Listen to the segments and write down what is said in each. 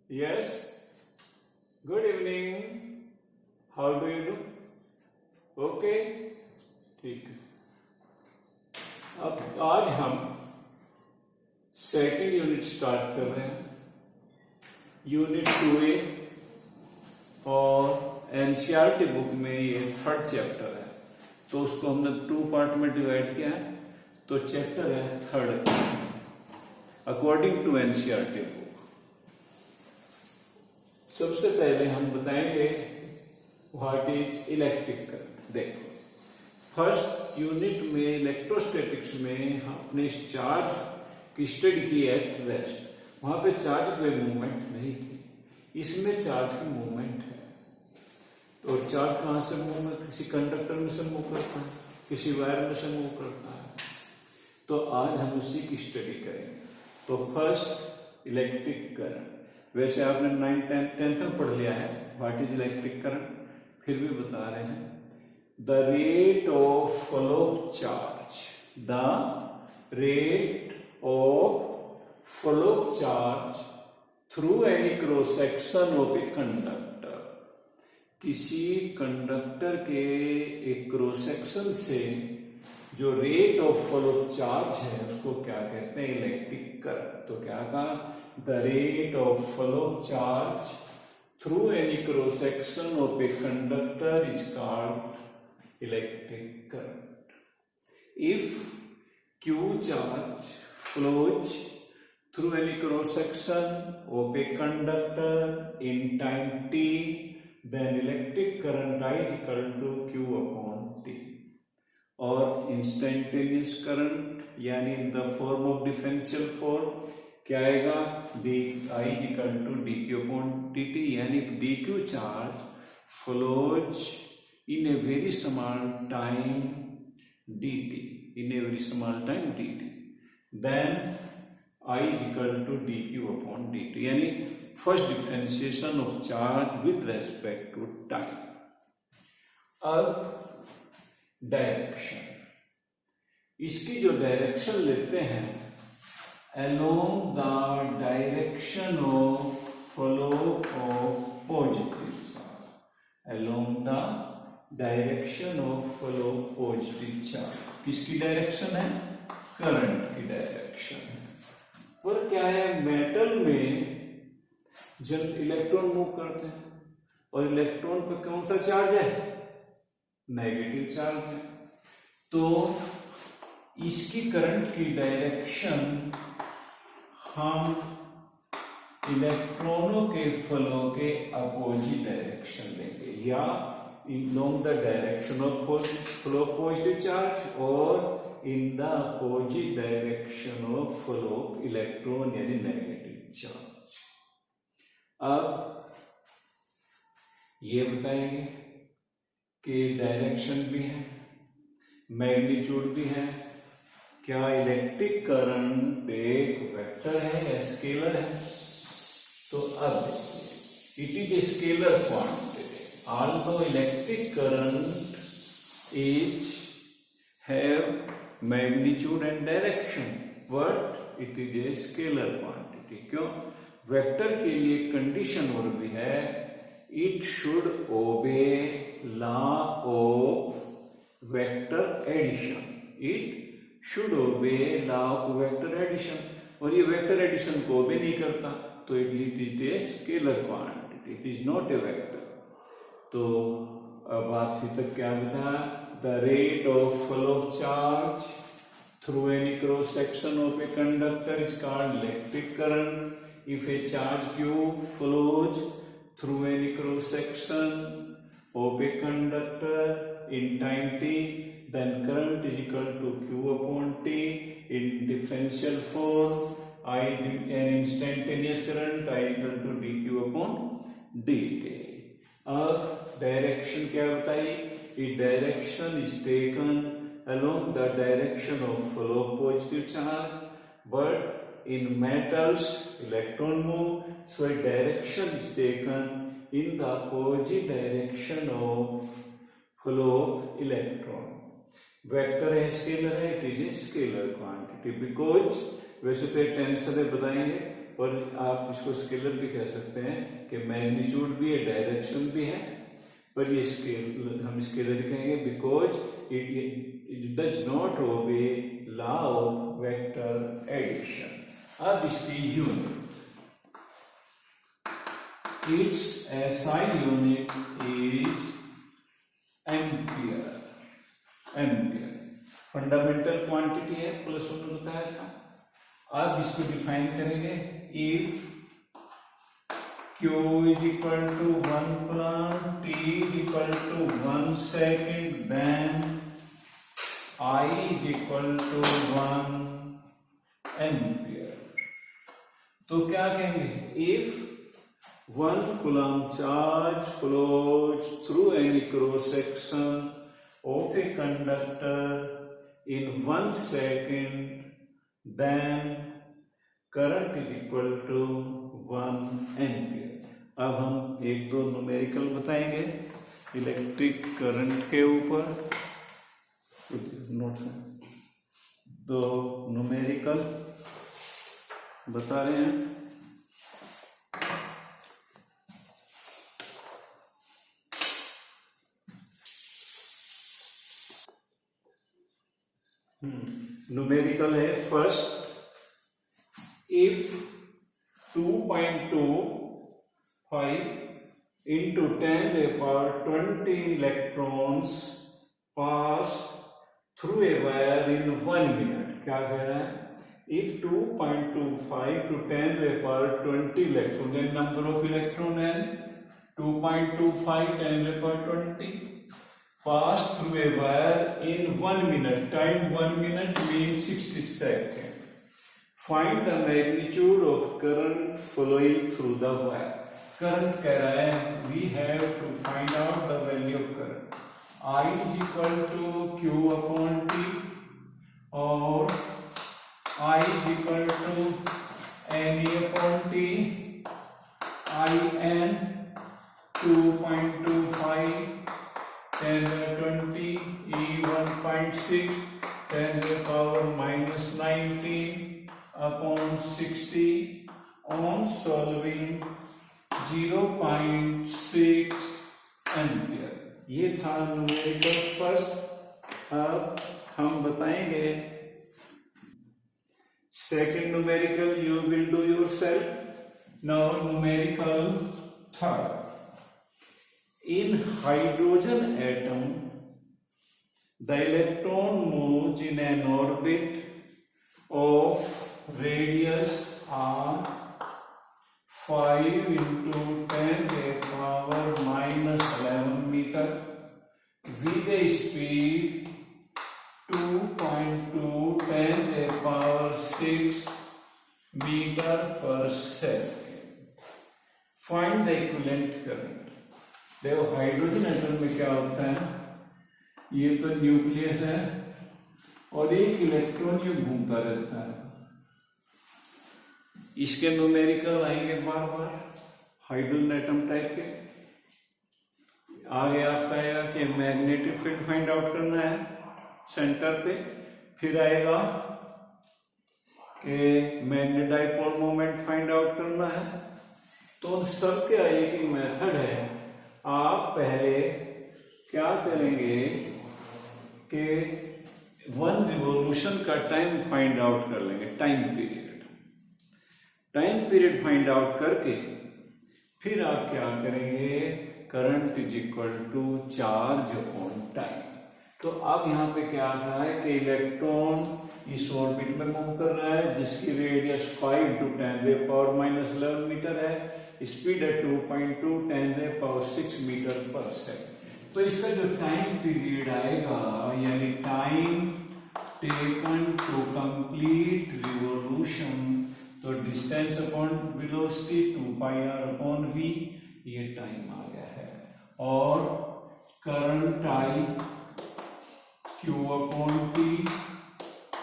Yes, good evening. How do you do? Okay, ठीक है। अब आज हम सेकेंड यूनिट स्टार्ट कर रहे हैं, यूनिट 2A, और एनसीईआरटी बुक में ये थर्ड चैप्टर है, तो उसको हमने 2 पार्ट में डिवाइड किया है। तो चैप्टर है third according to NCERT book. सबसे पहले हम बताएंगे व्हाट इज इलेक्ट्रिक करंट। देखो, फर्स्ट यूनिट में इलेक्ट्रोस्टैटिक्स में हमने चार्ज की स्टडी की एट रेस्ट। वहां पे चार्ज कोई मूवमेंट नहीं थी, इसमें चार्ज की मूवमेंट है। तो चार्ज कहां से मूव, किसी कंडक्टर में से मूव करता है, किसी वायर में से मूव करता है। तो आज हम उसी की स्टडी करेंगे। तो फर्स्ट इलेक्ट्रिक करंट, वैसे आपने 9th 10th में पढ़ लिया है व्हाट इज इलेक्ट्रिक करंट, फिर भी बता रहे हैं। The rate of flow of charge, the rate of flow of charge through any cross section of a conductor, किसी कंडक्टर के एक क्रॉस सेक्शन से जो rate of flow of charge है उसको क्या कहते हैं, इलेक्ट्रिक करंट। तो क्या कहा, the rate of flow of charge through any cross section of a conductor is called electric current. If Q charge flows through any cross section of a conductor in time t, then electric current I is equal to Q upon T। और instantaneous current यानी in the form of differential form क्या आएगा, D I equal to D Q upon D T, यानी D Q charge flows in a very small time D T, in a very small time D T, then I equal to D Q upon D T, यानी first differentiation of charge with respect to time. अब direction, इसकी जो direction लेते हैं along the direction of flow of positive charge, along the direction of flow of positive charge, किसकी direction है, current की direction है। पर क्या है, मेटल में जब इलेक्ट्रॉन मूव करते हैं और इलेक्ट्रॉन पर कौन सा चार्ज है, नेगेटिव चार्ज है, तो इसकी करंट की डायरेक्शन हम इलेक्ट्रॉनों के फ्लो के अपोजिट डायरेक्शन लेंगे, या along the direction of flow of positive charge और in the opposite direction of flow of electron यानी नेगेटिव चार्ज। अब ये बताएंगे कि डायरेक्शन भी है, मैग्नीट्यूड भी है। क्या इलेक्ट्रिक करंट एक वेक्टर है या स्केलर है? तो अब it is a scalar quantity, although electric current is have magnitude and direction, but it is a scalar quantity. क्यों? वेक्टर के लिए कंडीशन और भी है, it should obey law of vector addition, it should obey law of vector addition, और ये vector addition को obey नहीं करता, तो it is a scalar quantity, it is not a vector. तो अब आपसे तक क्या बता, the rate of flow of charge through any cross section of a conductor is called electric current. If A charge Q flows through any cross section of a conductor in time t, then current is equal to Q upon T in differential form, I an instantaneous current I equal to dq upon dt। अब direction क्या बताई, इस direction is taken along the direction of flow of positive charge, but in metals electron move, so a direction is taken in the opposite direction of flow of electron। Vector है, scalar है, it is a scalar quantity, because वैसे तो tensor है बताएंगे, पर आप इसको scalar भी कह सकते हैं कि मैग्नीट्यूड भी है, डायरेक्शन भी है, पर ये स्केल हम स्केलर कहेंगे because it does not obey law of vector addition. अब इसकी unit, its SI unit is ampere. Ampere fundamental quantity है, प्लस 1 बताया था। अब इसको डिफाइन करेंगे, if Q is equal to 1 coulomb, T is equal to 1 second, then I is equal to 1 ampere. तो क्या कहेंगे, if 1 coulomb charge flows through any cross section of a conductor in 1 second, then current is equal to 1 ampere। अब हम एक दो numerical बताएंगे electric current के ऊपर, नोट्स में दो न्यूमेरिकल बता रहे हैं। न्यूमेरिकल है first, if 2.25 into 10 to the power 20 electrons pass through a wire in 1 minute। क्या कह रहा है, if 2.25 to 10 to the power 20 electron, then number of electron है 2.25 10 to the power 20 pass through a wire in 1 minute, time 1 minute means 60 seconds, find the magnitude of current flowing through the wire। Current कह रहा है, we have to find out the value of current। I is equal to Q upon T, और I is equal to NE upon T, IN 2.25 10 to the 20 E 1.6 10 to the power minus 19 upon 60 on solving 0.6 ampere. ये था numerical first. अब हम बताएंगे second numerical, you will do yourself. Now numerical third, in hydrogen atom the electron moves in an orbit of radius r 5 into 10 to the power minus 11 meter with a speed 2.2 10 to the power 6 meter per second। Find the equivalent current। देखो hydrogen atom में क्या होता है, ये तो nucleus है और एक इलेक्ट्रॉन ये घूमता रहता है। इसके न्यूमेरिकल आएंगे बार बार हाइड्रोजन एटम टाइप के। आगे आपका आएगा कि मैग्नेटिक फील्ड फाइंड आउट करना है सेंटर पे, फिर आएगा कि magnet dipole moment find out करना है। तो सबके एक ही मेथड है। आप पहले क्या करेंगे कि 1 रिवॉल्यूशन का टाइम फाइंड आउट कर लेंगे, टाइम पीरियड फाइंड आउट करके फिर आप क्या करेंगे, current is equal to charge upon time. तो अब यहाँ पे क्या आ रहा है कि इलेक्ट्रॉन इस ऑर्बिट में मूव कर रहा है जिसकी radius 5 to 10 to the power minus 11 metre है, स्पीड है 2.2 10 to the power 6 मीटर पर सेकंड। तो इसका जो टाइम पीरियड आएगा, यानी time taken to complete revolution, तो distance upon velocity 2πr upon v, ये टाइम आ गया है। और current I Q upon T,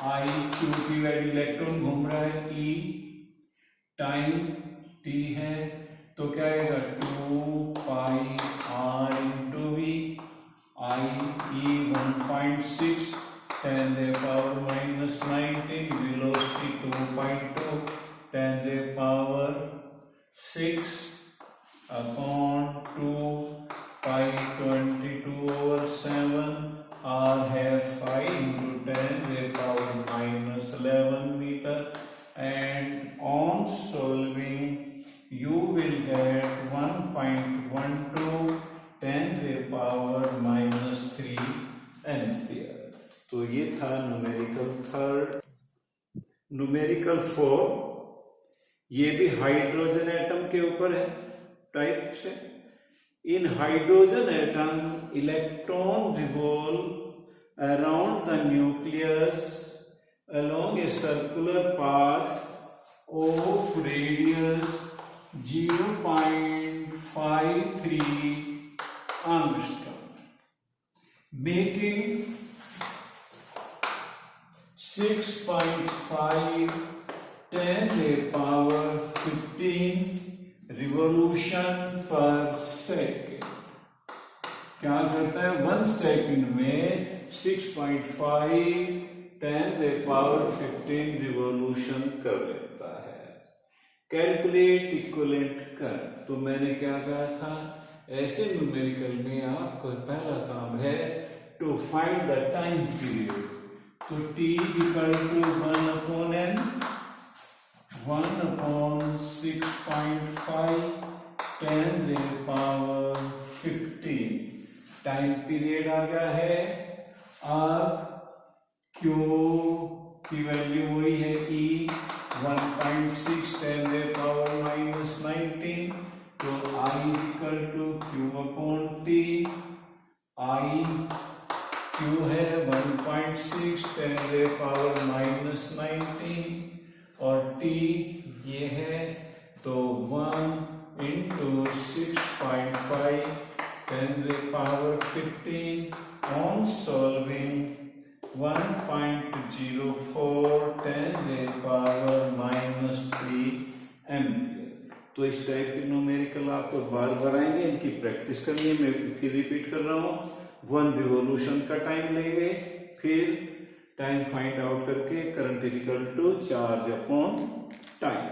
I Q की वैल्यू इलेक्ट्रॉन घूम रहा है, E टाइम T है, तो क्या आएगा 2πr into v, I E 1.6 10 to the power minus 19, velocity 2.2 10 to the power 6/2 pi 22/7 or have 5 into 10 to the power minus 11 meter, and on solving you will get 1.12 10 to the power minus 3 ampere. तो ये था numerical third. Numerical 4 ये भी hydrogen atom के ऊपर है type से। In hydrogen atom electron revolve around the nucleus along a circular path of radius 0.53 angstrom, making 6.5 10 to the power 15 revolution per second। क्या करता है 1 सेकंड में 6.5 10 to the power 15 रिवॉल्यूशन कर लेता है। कैलकुलेट इक्विवेलेंट कर, तो मैंने क्या कहा था, ऐसे न्यूमेरिकल में आपका पहला काम है to find the time period. तो t equal to 1/n 1/6.5 10 to the power 15 time period आ गया है। अब Q की वैल्यू वही है E 1.6 10 to the power minus 19, तो I equal to Q/T। I Q है 1.6 10 to the power minus 19 और T ये है, तो 1 into 6.5 10 to the power 15 on solving 1.04 10 to the power minus 3 ampere. तो इस टाइप के न्यूमेरिकल आपको बार बार आएंगे, इनकी प्रैक्टिस करनी है। मैं फिर रिपीट कर रहा हूँ, 1 रिवॉल्यूशन का टाइम लेंगे, फिर टाइम फाइंड आउट करके current is equal to charge upon time.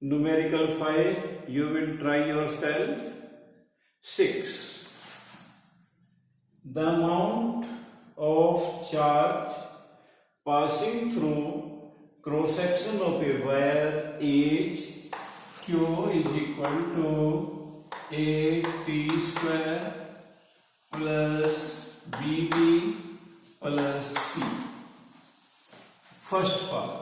Numerical 5 you will try yourself। 6 the amount of charge passing through cross section of a wire is Q is equal to AT square plus BT plus C। First part,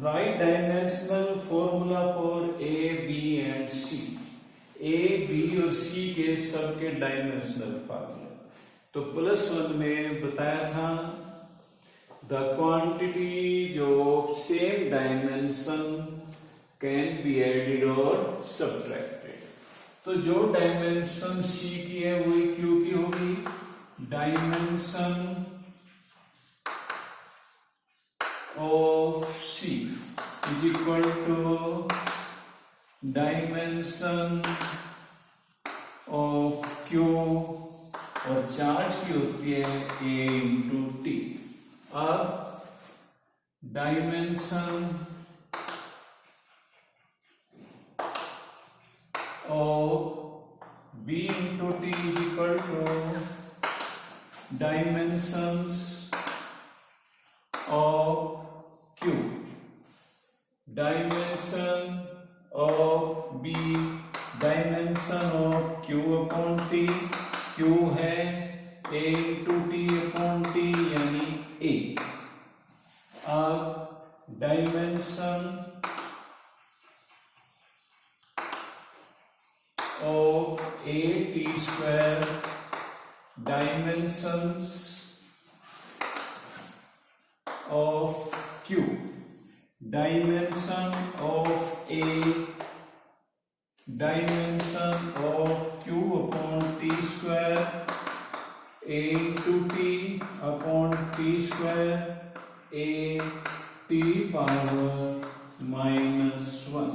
write dimensional formula for A, B and C। A, B और C के सबके dimensional formula. तो +1 में बताया था the quantities of same dimension can be added और subtracted. तो जो डायमेंशन C की है वही Q की होगी। Dimension of C is equal to dimension of Q और चार्ज की होती है A इंटू T। अब dimension of B into T is equal to dimensions of Q। Dimension of B dimension of Q/T। Q है A into T/T यानी A। अब dimension of AT square dimensions of Q। Dimension of A dimension of Q/T square A into T/T square A T power -1।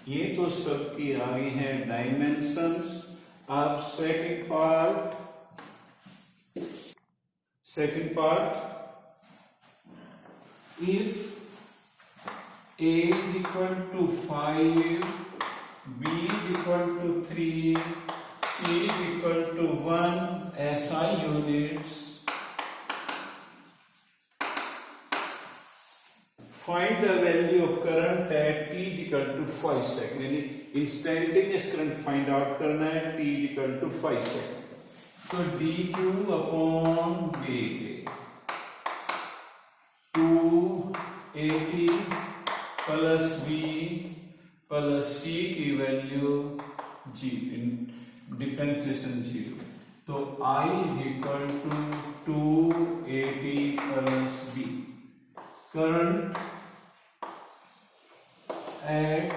ये तो सबकी आ गई है dimensions. अब second part, if A is equal to 5, B is equal to 3, C is equal to 1 SI units. Find the value of current at t is equal to 5 second, यानी instantaneous current find out करना है t is equal to 5 second. तो dq upon dt 2at plus b plus c की value g, differentiation 0. तो I is equal to 2at plus b. Current at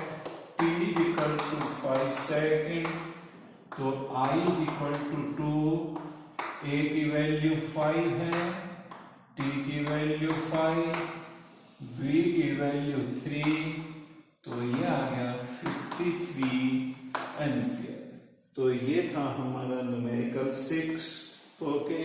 t equal to 5 second, तो I equal to 2, a की value 5 है, t की value 5, b की value 3, तो ये आ गया 53 एम्पियर. तो ये था हमारा न्यूमेरिकल 6. ओके.